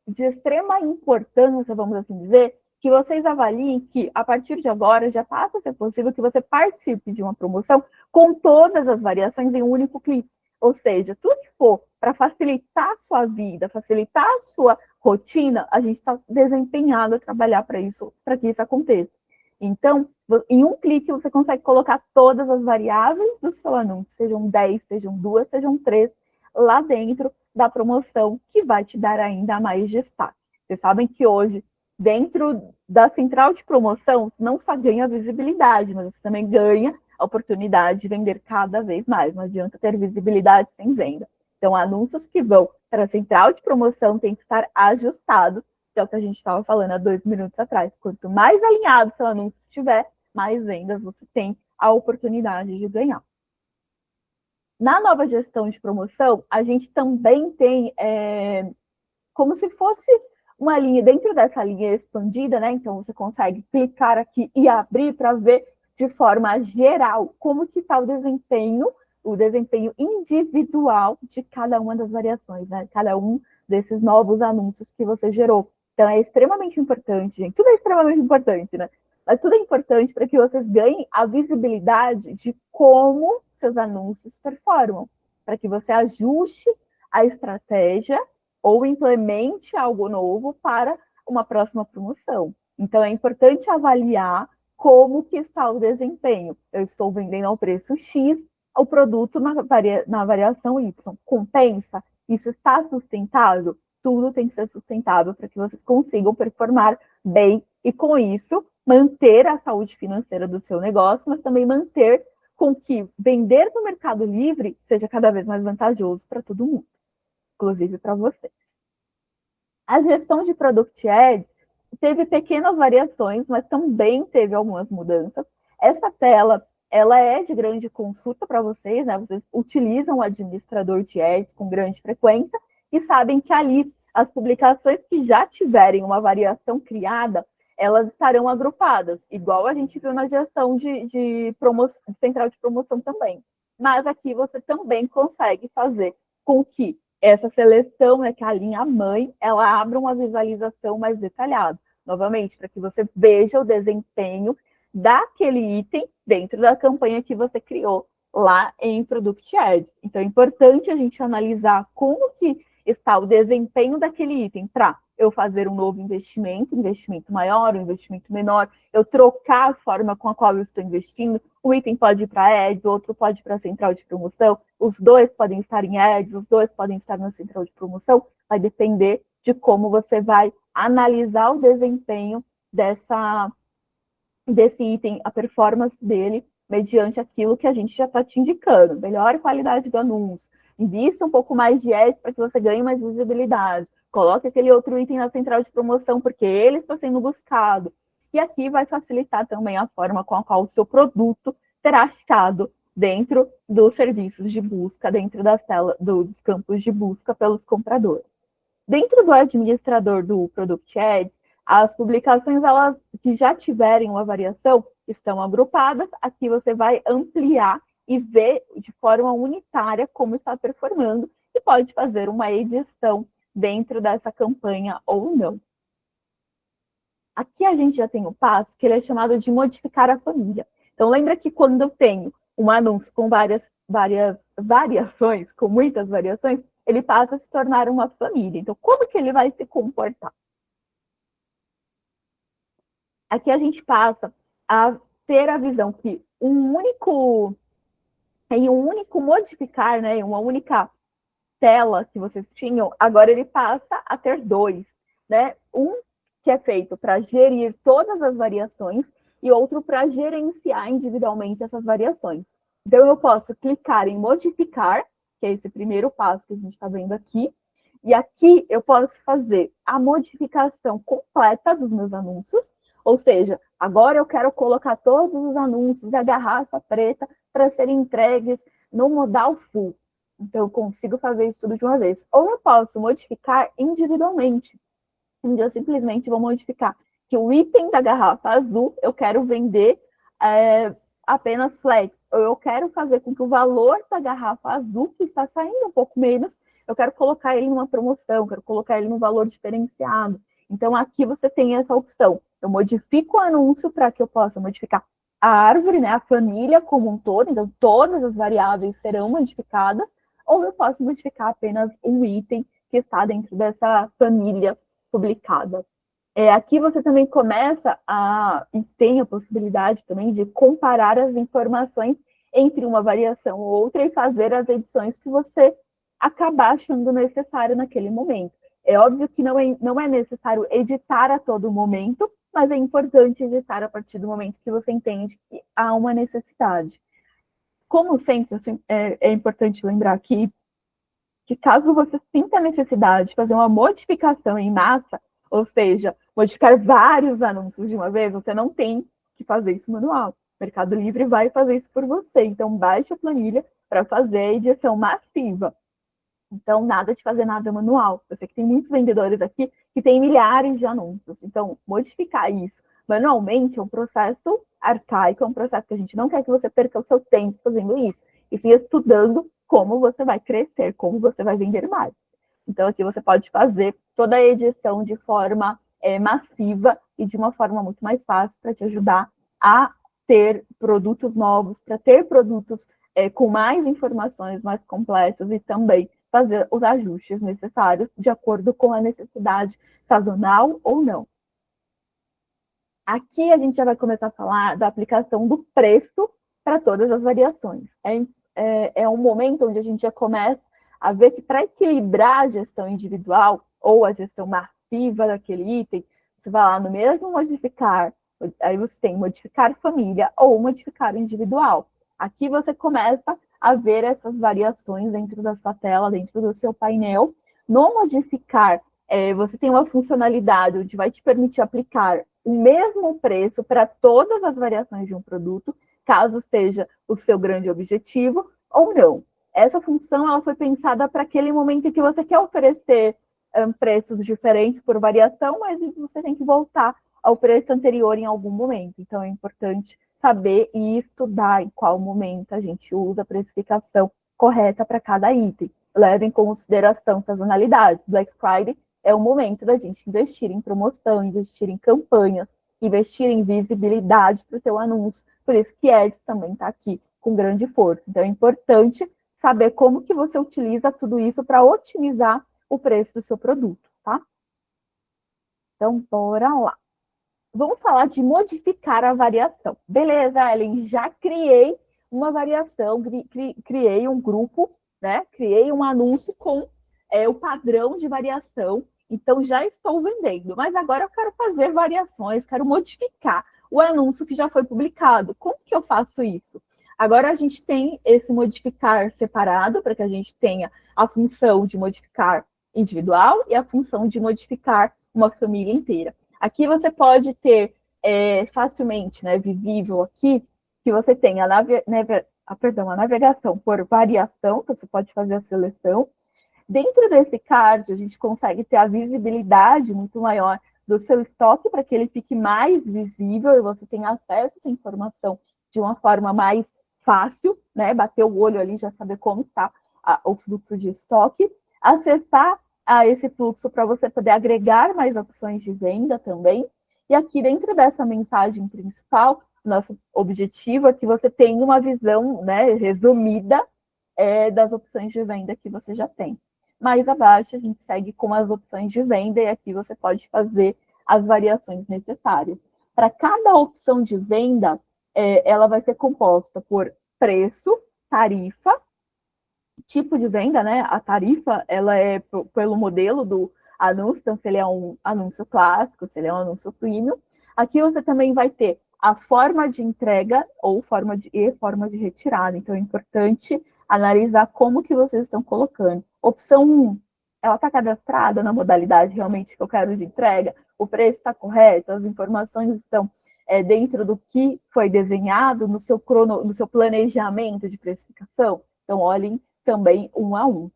de extrema importância, vamos assim dizer, que vocês avaliem que, a partir de agora, já passa a ser possível que você participe de uma promoção com todas as variações em um único clique. Ou seja, tudo que for para facilitar a sua vida, facilitar a sua rotina, a gente está desempenhado a trabalhar para que isso aconteça. Então, em um clique, você consegue colocar todas as variáveis do seu anúncio, sejam 10, sejam 2, sejam 3, lá dentro da promoção, que vai te dar ainda mais destaque. Vocês sabem que hoje, dentro da central de promoção, não só ganha visibilidade, mas você também ganha a oportunidade de vender cada vez mais. Não adianta ter visibilidade sem venda. Então, anúncios que vão para a central de promoção têm que estar ajustados, que é o que a gente estava falando há 2 minutos atrás. Quanto mais alinhado seu anúncio estiver, mais vendas você tem a oportunidade de ganhar. Na nova gestão de promoção, a gente também tem como se fosse uma linha, dentro dessa linha expandida, né? Então, você consegue clicar aqui e abrir para ver de forma geral como que está o desempenho individual de cada uma das variações, né? Cada um desses novos anúncios que você gerou. Então, é extremamente importante, gente. Tudo é extremamente importante, né? Mas tudo é importante para que vocês ganhem a visibilidade de como seus anúncios performam, para que você ajuste a estratégia ou implemente algo novo para uma próxima promoção. Então, é importante avaliar como que está o desempenho. Eu estou vendendo ao preço X, o produto na variação Y. Compensa? Isso está sustentável? Tudo tem que ser sustentável para que vocês consigam performar bem e, com isso, manter a saúde financeira do seu negócio, mas também manter com que vender no Mercado Livre seja cada vez mais vantajoso para todo mundo, inclusive para vocês. A gestão de Product Ads teve pequenas variações, mas também teve algumas mudanças. Essa tela, ela é de grande consulta para vocês, né? Vocês utilizam o administrador de ads com grande frequência e sabem que ali as publicações que já tiverem uma variação criada, elas estarão agrupadas, igual a gente viu na gestão de central de promoção também. Mas aqui você também consegue fazer com que essa seleção, né, que a linha mãe, ela abre uma visualização mais detalhada. Novamente, para que você veja o desempenho daquele item dentro da campanha que você criou lá em Product Ads. Então, é importante a gente analisar como que está o desempenho daquele item para eu fazer um novo investimento maior, um investimento menor, eu trocar a forma com a qual eu estou investindo. Um item pode ir para Ads, outro pode ir para a central de promoção, os dois podem estar em Ads, os dois podem estar na central de promoção, vai depender de como você vai analisar o desempenho desse item, a performance dele, mediante aquilo que a gente já está te indicando. Melhor qualidade do anúncio, invista um pouco mais de ads para que você ganhe mais visibilidade, coloque aquele outro item na central de promoção porque ele está sendo buscado. E aqui vai facilitar também a forma com a qual o seu produto será achado dentro dos serviços de busca, dentro das telas, dos campos de busca pelos compradores. Dentro do administrador do Product Ads, as publicações elas, que já tiverem uma variação estão agrupadas. Aqui você vai ampliar e ver de forma unitária como está performando e pode fazer uma edição dentro dessa campanha ou não. Aqui a gente já tem o passo que ele é chamado de modificar a família. Então, lembra que quando eu tenho um anúncio com várias variações, com muitas variações, ele passa a se tornar uma família. Então, como que ele vai se comportar? Aqui a gente passa a ter a visão que um único modificar, né, uma única tela que vocês tinham, agora ele passa a ter dois, né? Um que é feito para gerir todas as variações e outro para gerenciar individualmente essas variações. Então, eu posso clicar em modificar, que é esse primeiro passo que a gente está vendo aqui, e aqui eu posso fazer a modificação completa dos meus anúncios, ou seja, agora eu quero colocar todos os anúncios da garrafa preta para serem entregues no modal full. Então, eu consigo fazer isso tudo de uma vez. Ou eu posso modificar individualmente. Então, eu simplesmente vou modificar que o item da garrafa azul eu quero vender apenas flex. Ou eu quero fazer com que o valor da garrafa azul, que está saindo um pouco menos, eu quero colocar ele numa promoção, quero colocar ele num valor diferenciado. Então, aqui você tem essa opção. Eu modifico o anúncio para que eu possa modificar a árvore, né, a família como um todo. Então, todas as variáveis serão modificadas. Ou eu posso modificar apenas um item que está dentro dessa família publicada. Aqui você também começa e tem a possibilidade também de comparar as informações entre uma variação ou outra e fazer as edições que você acabar achando necessário naquele momento. É óbvio que não é necessário editar a todo momento, mas é importante editar a partir do momento que você entende que há uma necessidade. Como sempre, assim, é importante lembrar aqui que caso você sinta a necessidade de fazer uma modificação em massa, ou seja, modificar vários anúncios de uma vez, você não tem que fazer isso manual. O Mercado Livre vai fazer isso por você. Então, baixe a planilha para fazer a edição massiva. Então, nada de fazer nada manual. Eu sei que tem muitos vendedores aqui que têm milhares de anúncios. Então, modificar isso manualmente é um processo arcaico, é um processo que a gente não quer que você perca o seu tempo fazendo isso. E sim estudando como você vai crescer, como você vai vender mais. Então, aqui você pode fazer toda a edição de forma massiva e de uma forma muito mais fácil para te ajudar a ter produtos novos, para ter produtos com mais informações, mais completos e também fazer os ajustes necessários de acordo com a necessidade sazonal ou não. Aqui a gente já vai começar a falar da aplicação do preço para todas as variações. É um momento onde a gente já começa a ver que para equilibrar a gestão individual ou a gestão massiva daquele item, você vai lá no mesmo modificar, aí você tem modificar família ou modificar individual. Aqui você começa a ver essas variações dentro da sua tela, dentro do seu painel. No modificar, você tem uma funcionalidade onde vai te permitir aplicar o mesmo preço para todas as variações de um produto, caso seja o seu grande objetivo ou não. Essa função ela foi pensada para aquele momento em que você quer oferecer preços diferentes por variação, mas você tem que voltar ao preço anterior em algum momento. Então, é importante saber e estudar em qual momento a gente usa a precificação correta para cada item. leva em consideração sazonalidade. Black Friday é o momento da gente investir em promoção, investir em campanhas, investir em visibilidade para o seu anúncio. Por isso que Ads também está aqui com grande força. Então, é importante saber como que você utiliza tudo isso para otimizar o preço do seu produto, tá? Então, bora lá. Vamos falar de modificar a variação. Beleza, Ellen, já criei uma variação, criei um grupo, né? Criei um anúncio com o padrão de variação, então já estou vendendo. Mas agora eu quero fazer variações, quero modificar o anúncio que já foi publicado. Como que eu faço isso? Agora a gente tem esse modificar separado, para que a gente tenha a função de modificar individual e a função de modificar uma família inteira. Aqui você pode ter facilmente, né, visível aqui, que você tem a navegação por variação, então você pode fazer a seleção. Dentro desse card, a gente consegue ter a visibilidade muito maior do seu estoque para que ele fique mais visível e você tenha acesso a essa informação de uma forma mais fácil, né? Bater o olho ali, já saber como está o fluxo de estoque. Acessar a esse fluxo para você poder agregar mais opções de venda também. E aqui dentro dessa mensagem principal, nosso objetivo é que você tenha uma visão, né, resumida das opções de venda que você já tem. Mais abaixo, a gente segue com as opções de venda e aqui você pode fazer as variações necessárias. Para cada opção de venda, ela vai ser composta por preço, tarifa, tipo de venda, né? A tarifa, ela é pelo modelo do anúncio, então se ele é um anúncio clássico, se ele é um anúncio premium. Aqui você também vai ter a forma de entrega ou forma de retirada. Então é importante analisar como que vocês estão colocando. Opção 1, ela está cadastrada na modalidade realmente que eu quero de entrega? O preço está correto? As informações estão dentro do que foi desenhado no seu planejamento de precificação? Então, olhem também um a um.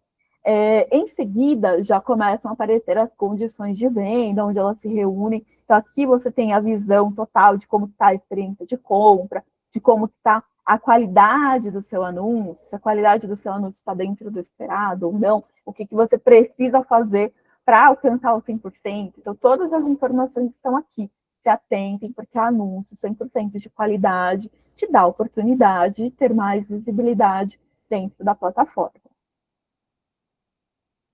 Em seguida, já começam a aparecer as condições de venda, onde elas se reúnem. Então, aqui você tem a visão total de como está a experiência de compra, de como está a qualidade do seu anúncio, se a qualidade do seu anúncio está dentro do esperado ou não, o que você precisa fazer para alcançar o 100%. Então, todas as informações estão aqui. Se atentem, porque anúncio 100% de qualidade te dá a oportunidade de ter mais visibilidade dentro da plataforma.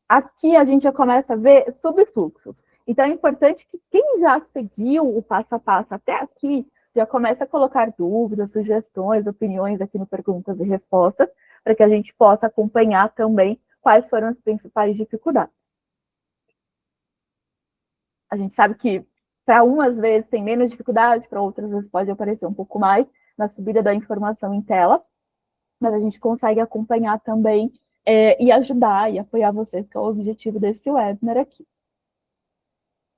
Aqui a gente já começa a ver subfluxos. Então, é importante que quem já seguiu o passo a passo até aqui, já comece a colocar dúvidas, sugestões, opiniões aqui no Perguntas e Respostas, para que a gente possa acompanhar também quais foram as principais dificuldades. A gente sabe que para umas vezes tem menos dificuldade, para outras vezes pode aparecer um pouco mais na subida da informação em tela, mas a gente consegue acompanhar também e ajudar e apoiar vocês, que é o objetivo desse webinar aqui.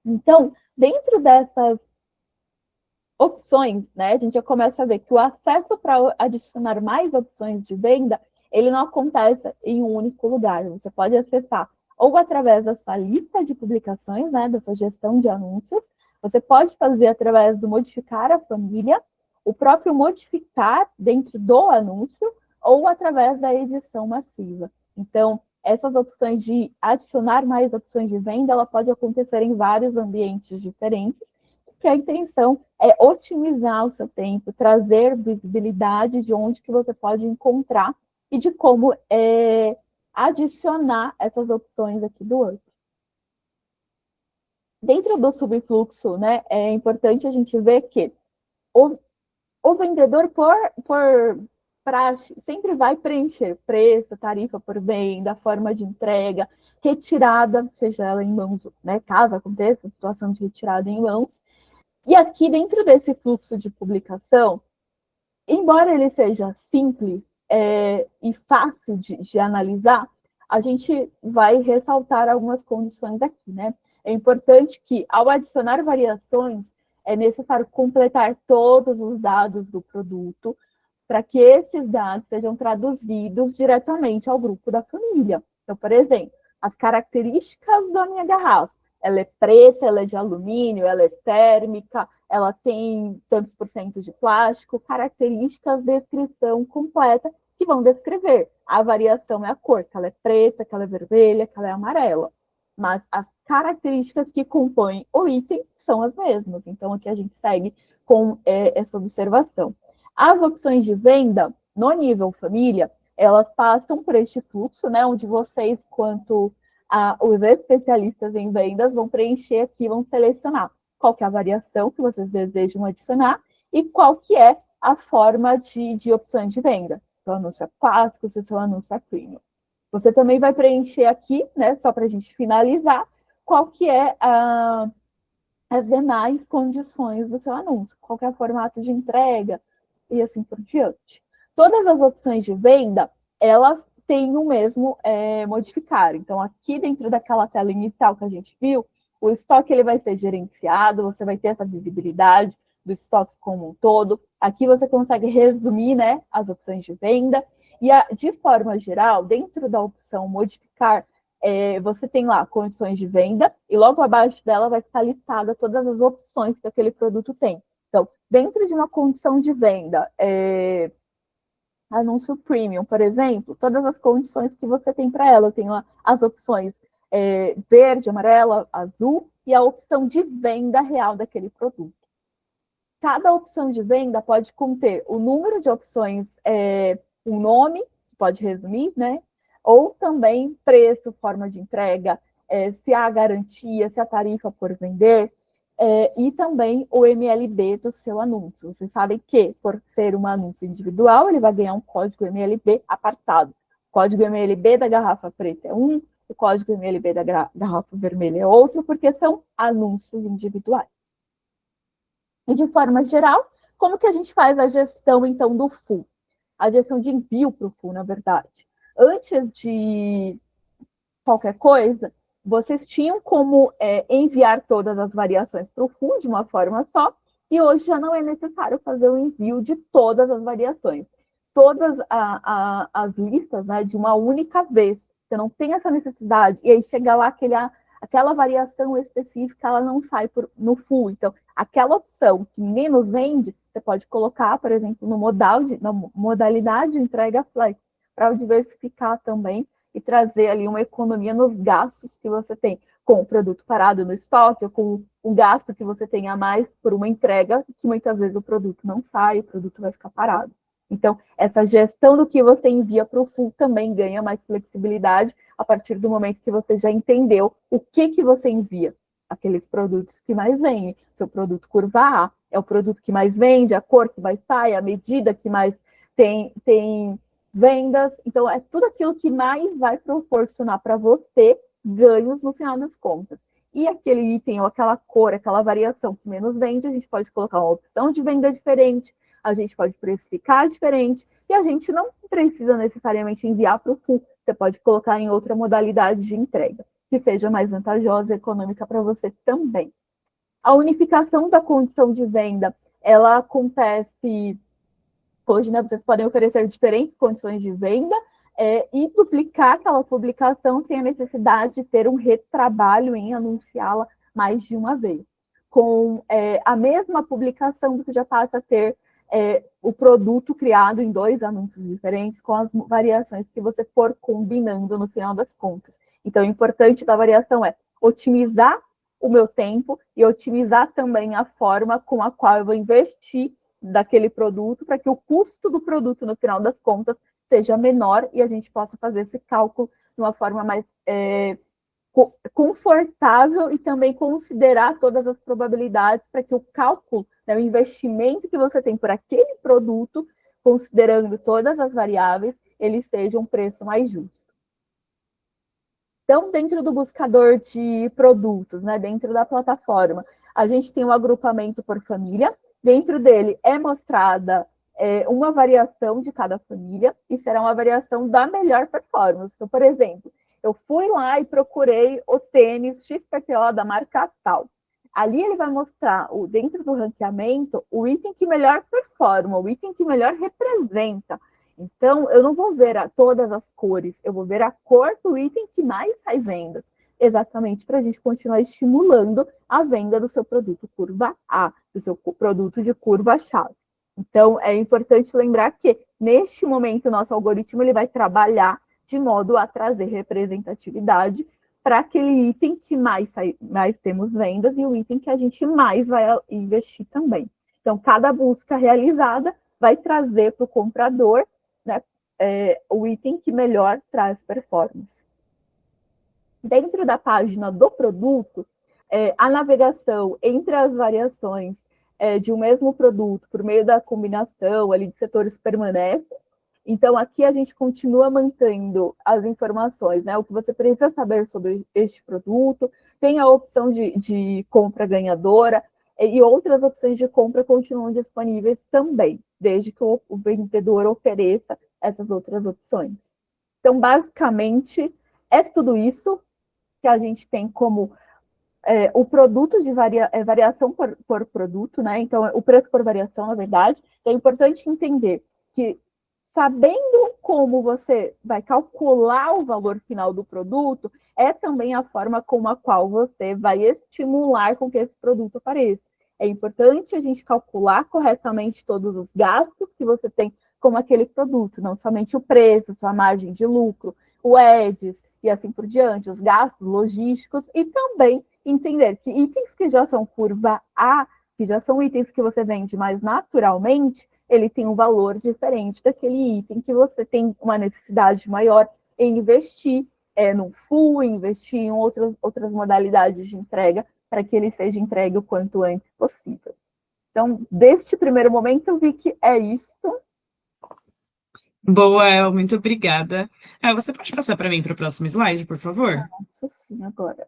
Então, dentro dessas opções, né, a gente já começa a ver que o acesso para adicionar mais opções de venda, ele não acontece em um único lugar. Você pode acessar ou através da sua lista de publicações, né, da sua gestão de anúncios, você pode fazer através do modificar a família, o próprio modificar dentro do anúncio, ou através da edição massiva. Então, essas opções de adicionar mais opções de venda, ela pode acontecer em vários ambientes diferentes, porque a intenção é otimizar o seu tempo, trazer visibilidade de onde que você pode encontrar e de como adicionar essas opções aqui do Word. Dentro do subfluxo, né, é importante a gente ver que o vendedor, por praxe, sempre vai preencher preço, tarifa por venda, forma de entrega, retirada, seja ela em mãos, né, caso aconteça a situação de retirada em mãos. E aqui, dentro desse fluxo de publicação, embora ele seja simples e fácil de analisar, a gente vai ressaltar algumas condições aqui, né? É importante que, ao adicionar variações, é necessário completar todos os dados do produto para que esses dados sejam traduzidos diretamente ao grupo da família. Então, por exemplo, as características da minha garrafa. Ela é preta, ela é de alumínio, ela é térmica, ela tem tantos por cento de plástico, características, descrição completa, que vão descrever. A variação é a cor, que ela é preta, que ela é vermelha, que ela é amarela. Mas as características que compõem o item são as mesmas. Então, aqui a gente segue com essa observação. As opções de venda, no nível família, elas passam por este fluxo, né, onde vocês, quanto os especialistas em vendas, vão preencher aqui, vão selecionar qual que é a variação que vocês desejam adicionar e qual que é a forma de opções de venda. Seu anúncio é clássico, seu anúncio é premium. Você também vai preencher aqui, né, só para a gente finalizar, qual que é as demais condições do seu anúncio, qual que é o formato de entrega e assim por diante. Todas as opções de venda, elas têm o mesmo modificar. Então, aqui dentro daquela tela inicial que a gente viu, o estoque ele vai ser gerenciado, você vai ter essa visibilidade do estoque como um todo. Aqui você consegue resumir, né, as opções de venda. E, de forma geral, dentro da opção modificar, você tem lá condições de venda e logo abaixo dela vai estar listada todas as opções que aquele produto tem. Então, dentro de uma condição de venda, anúncio premium, por exemplo, todas as condições que você tem para ela. Eu tenho lá as opções verde, amarela, azul e a opção de venda real daquele produto. Cada opção de venda pode conter o número de opções, um nome, que pode resumir, né? Ou também preço, forma de entrega, se há garantia, se há tarifa por vender, e também o MLB do seu anúncio. Vocês sabem que, por ser um anúncio individual, ele vai ganhar um código MLB apartado. O código MLB da garrafa preta é um, o código MLB da garrafa vermelha é outro, porque são anúncios individuais. E, de forma geral, como que a gente faz a gestão, então, do full? A gestão de envio para o full, na verdade. Antes de qualquer coisa, vocês tinham como enviar todas as variações para o full de uma forma só, e hoje já não é necessário fazer o envio de todas as variações. Todas as listas, né, de uma única vez. Você não tem essa necessidade, e aí chega lá aquela variação específica, ela não sai no full. Então, aquela opção que menos vende, você pode colocar, por exemplo, na modalidade de entrega flex, para diversificar também e trazer ali uma economia nos gastos que você tem com o produto parado no estoque, ou com o gasto que você tem a mais por uma entrega, que muitas vezes o produto não sai, o produto vai ficar parado. Então, essa gestão do que você envia para o full também ganha mais flexibilidade a partir do momento que você já entendeu o que você envia. Aqueles produtos que mais vendem. Seu produto curva A é o produto que mais vende, a cor que mais sai, a medida que mais tem vendas. Então, é tudo aquilo que mais vai proporcionar para você ganhos no final das contas. E aquele item ou aquela cor, aquela variação que menos vende, a gente pode colocar uma opção de venda diferente, a gente pode precificar diferente, e a gente não precisa necessariamente enviar para o full. Você pode colocar em outra modalidade de entrega, que seja mais vantajosa e econômica para você também. A unificação da condição de venda, ela acontece hoje, né? Vocês podem oferecer diferentes condições de venda e duplicar aquela publicação sem a necessidade de ter um retrabalho em anunciá-la mais de uma vez. Com a mesma publicação, você já passa a ter o produto criado em 2 anúncios diferentes, com as variações que você for combinando no final das contas. Então, o importante da variação é otimizar o meu tempo e otimizar também a forma com a qual eu vou investir daquele produto, para que o custo do produto, no final das contas, seja menor e a gente possa fazer esse cálculo de uma forma mais confortável e também considerar todas as probabilidades para que o cálculo, né, o investimento que você tem por aquele produto, considerando todas as variáveis, ele seja um preço mais justo. Então, dentro do buscador de produtos, né, dentro da plataforma, a gente tem um agrupamento por família. Dentro dele é mostrada uma variação de cada família e será uma variação da melhor performance. Então, por exemplo, eu fui lá e procurei o tênis XPTO da marca tal. Ali ele vai mostrar, dentro do ranqueamento, o item que melhor performa, o item que melhor representa. Então, eu não vou ver todas as cores, eu vou ver a cor do item que mais sai vendas, exatamente para a gente continuar estimulando a venda do seu produto curva A, do seu produto de curva chave. Então, é importante lembrar que, neste momento, o nosso algoritmo ele vai trabalhar de modo a trazer representatividade para aquele item que mais temos vendas e o item que a gente mais vai investir também. Então, cada busca realizada vai trazer para o comprador, né, o item que melhor traz performance. Dentro da página do produto, a navegação entre as variações de um mesmo produto por meio da combinação ali de setores permanece. Então, aqui a gente continua mantendo as informações, né? O que você precisa saber sobre este produto, tem a opção de compra ganhadora, e outras opções de compra continuam disponíveis também, desde que o vendedor ofereça essas outras opções. Então, basicamente, é tudo isso que a gente tem como o produto de variação por produto, né? Então, o preço por variação, na verdade. É importante entender que, sabendo como você vai calcular o valor final do produto, é também a forma como a qual você vai estimular com que esse produto apareça. É importante a gente calcular corretamente todos os gastos que você tem com aquele produto, não somente o preço, sua margem de lucro, o EDS e assim por diante, os gastos logísticos, e também entender que itens que já são curva A, que já são itens que você vende mais naturalmente, ele tem um valor diferente daquele item que você tem uma necessidade maior em investir no full, investir em outras modalidades de entrega, para que ele seja entregue o quanto antes possível. Então, deste primeiro momento, eu vi que é isso. Boa, El, muito obrigada. Você pode passar para mim para o próximo slide, por favor? Isso sim, agora.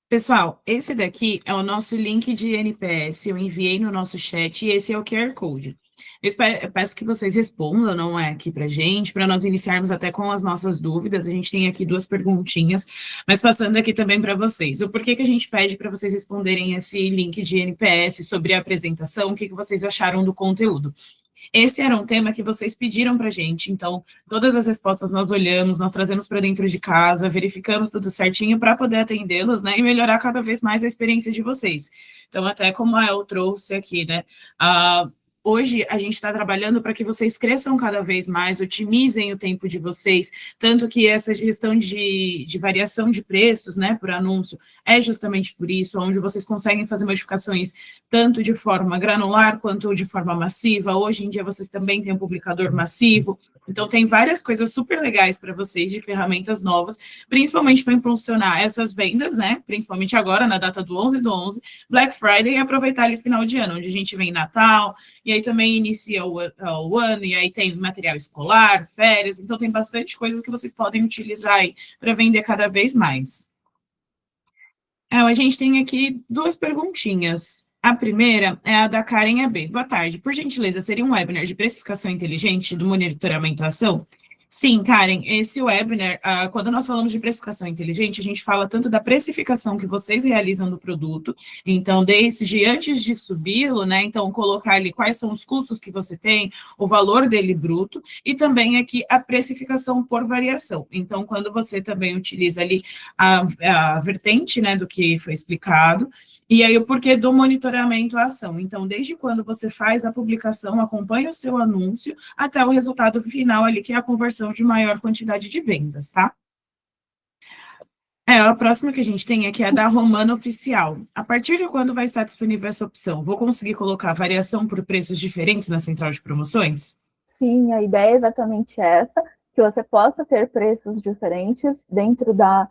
Pessoal, esse daqui é o nosso link de NPS, eu enviei no nosso chat, e esse é o QR Code. Eu peço que vocês respondam, não é, aqui para gente, para nós iniciarmos até com as nossas dúvidas. A gente tem aqui 2 perguntinhas, mas passando aqui também para vocês. O porquê que a gente pede para vocês responderem esse link de NPS sobre a apresentação, o que vocês acharam do conteúdo? Esse era um tema que vocês pediram para a gente, então todas as respostas nós olhamos, nós trazemos para dentro de casa, verificamos tudo certinho para poder atendê-los, né, e melhorar cada vez mais a experiência de vocês. Então, até como a El trouxe aqui, né, hoje a gente está trabalhando para que vocês cresçam cada vez mais, otimizem o tempo de vocês, tanto que essa gestão de variação de preços, né, por anúncio, é justamente por isso, onde vocês conseguem fazer modificações tanto de forma granular quanto de forma massiva. Hoje em dia vocês também têm um publicador massivo, então tem várias coisas super legais para vocês de ferramentas novas, principalmente para impulsionar essas vendas, né, principalmente agora na data do 11/11, Black Friday, e aproveitar ali final de ano, onde a gente vem Natal, e aí também inicia o ano, e aí tem material escolar, férias, então tem bastante coisas que vocês podem utilizar aí para vender cada vez mais. A gente tem aqui 2 perguntinhas. A primeira é a da Karen AB. Boa tarde. Por gentileza, seria um webinar de precificação inteligente do monitoramento à ação? Sim, Karen, esse webinar, quando nós falamos de precificação inteligente, a gente fala tanto da precificação que vocês realizam do produto, então, desde antes de subi-lo, né, então, colocar ali quais são os custos que você tem, o valor dele bruto, e também aqui a precificação por variação. Então, quando você também utiliza ali a vertente, né, do que foi explicado, e aí o porquê do monitoramento à ação. Então, desde quando você faz a publicação, acompanha o seu anúncio, até o resultado final ali, que é a conversão de maior quantidade de vendas, tá? A próxima que a gente tem aqui é a da Romana Oficial. A partir de quando vai estar disponível essa opção? Vou conseguir colocar variação por preços diferentes na central de promoções? Sim, a ideia é exatamente essa, que você possa ter preços diferentes dentro da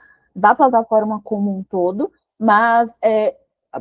plataforma como um todo, mas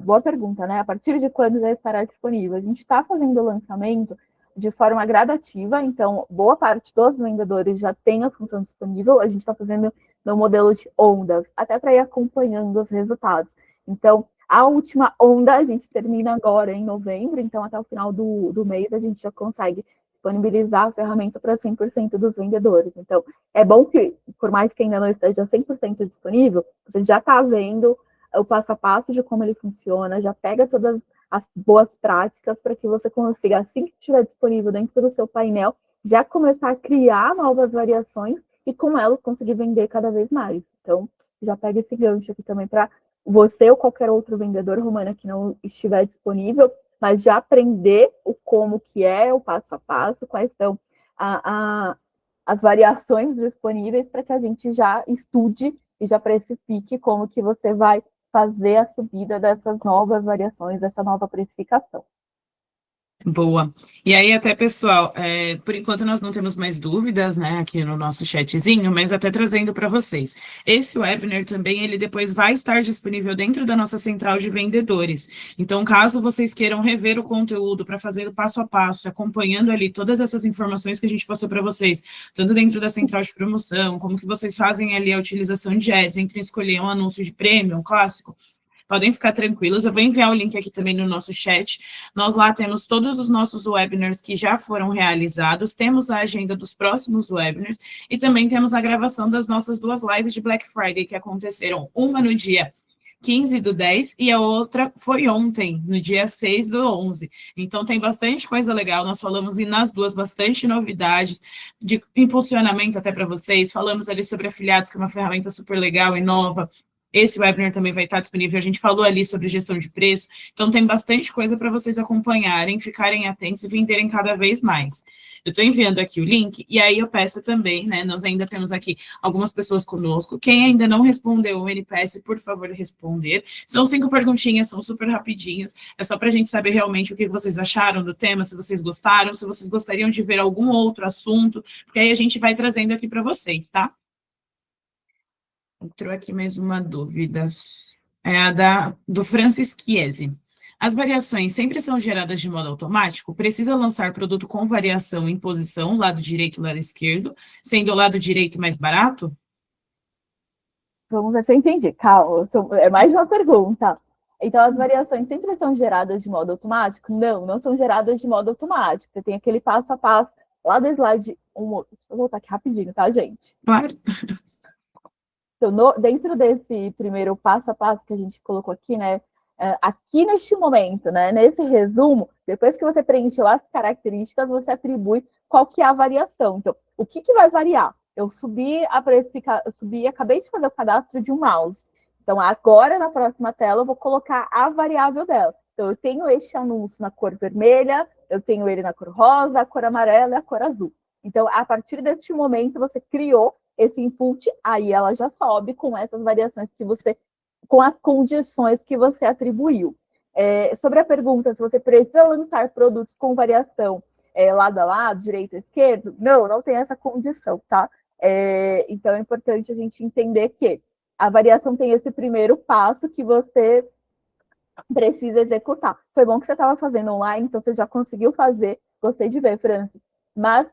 boa pergunta, né? A partir de quando vai estar disponível? A gente está fazendo o lançamento de forma gradativa, então boa parte dos vendedores já tem a função disponível, a gente está fazendo no modelo de ondas, até para ir acompanhando os resultados. Então, a última onda a gente termina agora em novembro, então até o final do mês a gente já consegue disponibilizar a ferramenta para 100% dos vendedores. Então, é bom que, por mais que ainda não esteja 100% disponível, você já está vendo o passo a passo de como ele funciona, já pega todas as boas práticas para que você consiga, assim que estiver disponível dentro do seu painel, já começar a criar novas variações e com elas conseguir vender cada vez mais. Então, já pega esse gancho aqui também para você ou qualquer outro vendedor, Romana, que não estiver disponível, mas de aprender o como que é, o passo a passo, quais são as variações disponíveis para que a gente já estude e já precifique como que você vai fazer a subida dessas novas variações, dessa nova precificação. Boa. E aí, até, pessoal, por enquanto nós não temos mais dúvidas, né, aqui no nosso chatzinho, mas até trazendo para vocês. Esse webinar também, ele depois vai estar disponível dentro da nossa central de vendedores. Então, caso vocês queiram rever o conteúdo para fazer o passo a passo, acompanhando ali todas essas informações que a gente passou para vocês, tanto dentro da central de promoção, como que vocês fazem ali a utilização de ads, entre escolher um anúncio de prêmio, um clássico, podem ficar tranquilos, eu vou enviar o link aqui também no nosso chat. Nós lá temos todos os nossos webinars que já foram realizados, temos a agenda dos próximos webinars e também temos a gravação das nossas 2 lives de Black Friday que aconteceram, uma no dia 15/10 e a outra foi ontem, no dia 6/11. Então, tem bastante coisa legal, nós falamos nas 2 bastante novidades de impulsionamento até para vocês, falamos ali sobre afiliados, que é uma ferramenta super legal e nova. Esse webinar também vai estar disponível, a gente falou ali sobre gestão de preço, então tem bastante coisa para vocês acompanharem, ficarem atentos e venderem cada vez mais. Eu estou enviando aqui o link, e aí eu peço também, né, nós ainda temos aqui algumas pessoas conosco, quem ainda não respondeu o NPS, por favor, responder. São 5 perguntinhas, são super rapidinhas, é só para a gente saber realmente o que vocês acharam do tema, se vocês gostaram, se vocês gostariam de ver algum outro assunto, porque aí a gente vai trazendo aqui para vocês, tá? Entrou aqui mais uma dúvida, é a do Francis Chiesi. As variações sempre são geradas de modo automático? Precisa lançar produto com variação em posição, lado direito e lado esquerdo, sendo o lado direito mais barato? Vamos ver se eu entendi, calma, é mais uma pergunta. Então, as variações sempre são geradas de modo automático? Não, não são geradas de modo automático. Você tem aquele passo a passo lá do slide 1. Deixa eu voltar aqui rapidinho, tá, gente? Claro. Então, dentro desse primeiro passo a passo que a gente colocou aqui, né, aqui neste momento, né, nesse resumo, depois que você preencheu as características, você atribui qual que é a variação. Então, o que vai variar? Eu subi acabei de fazer o cadastro de um mouse. Então, agora, na próxima tela, eu vou colocar a variável dela. Então, eu tenho este anúncio na cor vermelha, eu tenho ele na cor rosa, a cor amarela e a cor azul. Então, a partir deste momento, você criou esse input, aí ela já sobe com essas variações que você, com as condições que você atribuiu. Sobre a pergunta se você precisa lançar produtos com variação lado a lado, direito a esquerdo, não tem essa condição, tá? Então é importante a gente entender que a variação tem esse primeiro passo que você precisa executar. Foi bom que você estava fazendo online, então você já conseguiu fazer, gostei de ver, Francis, mas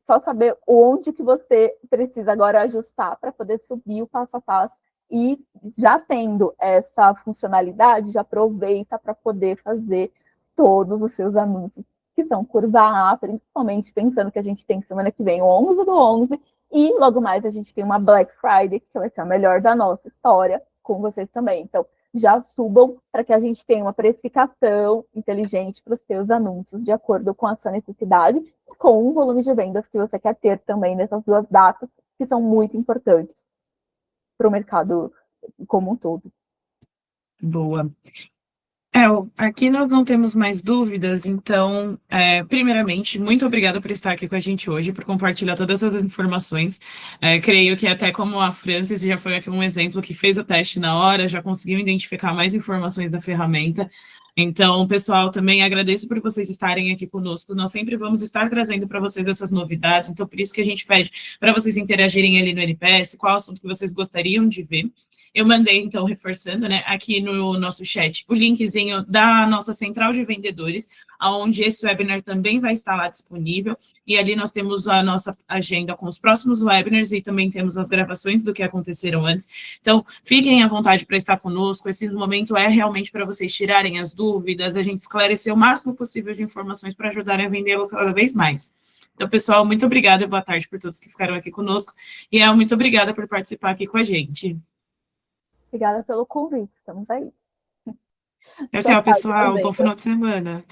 só saber onde que você precisa agora ajustar para poder subir o passo a passo e já tendo essa funcionalidade, já aproveita para poder fazer todos os seus anúncios, que são curva A, principalmente pensando que a gente tem semana que vem o 11/11 e logo mais a gente tem uma Black Friday, que vai ser a melhor da nossa história, com vocês também. Então, já subam para que a gente tenha uma precificação inteligente para os seus anúncios, de acordo com a sua necessidade, com o volume de vendas que você quer ter também nessas 2 datas, que são muito importantes para o mercado como um todo. Boa. Aqui nós não temos mais dúvidas, então, primeiramente, muito obrigada por estar aqui com a gente hoje, por compartilhar todas essas informações. Creio que até como a Francis já foi aqui um exemplo que fez o teste na hora, já conseguiu identificar mais informações da ferramenta. Então, pessoal, também agradeço por vocês estarem aqui conosco. Nós sempre vamos estar trazendo para vocês essas novidades, então por isso que a gente pede para vocês interagirem ali no NPS, qual assunto que vocês gostariam de ver. Eu mandei, então, reforçando, né, aqui no nosso chat, o linkzinho da nossa central de vendedores, onde esse webinar também vai estar lá disponível, e ali nós temos a nossa agenda com os próximos webinars e também temos as gravações do que aconteceram antes. Então, fiquem à vontade para estar conosco, esse momento é realmente para vocês tirarem as dúvidas, a gente esclarecer o máximo possível de informações para ajudarem a vender cada vez mais. Então, pessoal, muito obrigada e boa tarde por todos que ficaram aqui conosco, e muito obrigada por participar aqui com a gente. Obrigada pelo convite, estamos aí. Tchau, pessoal. Bom final de semana.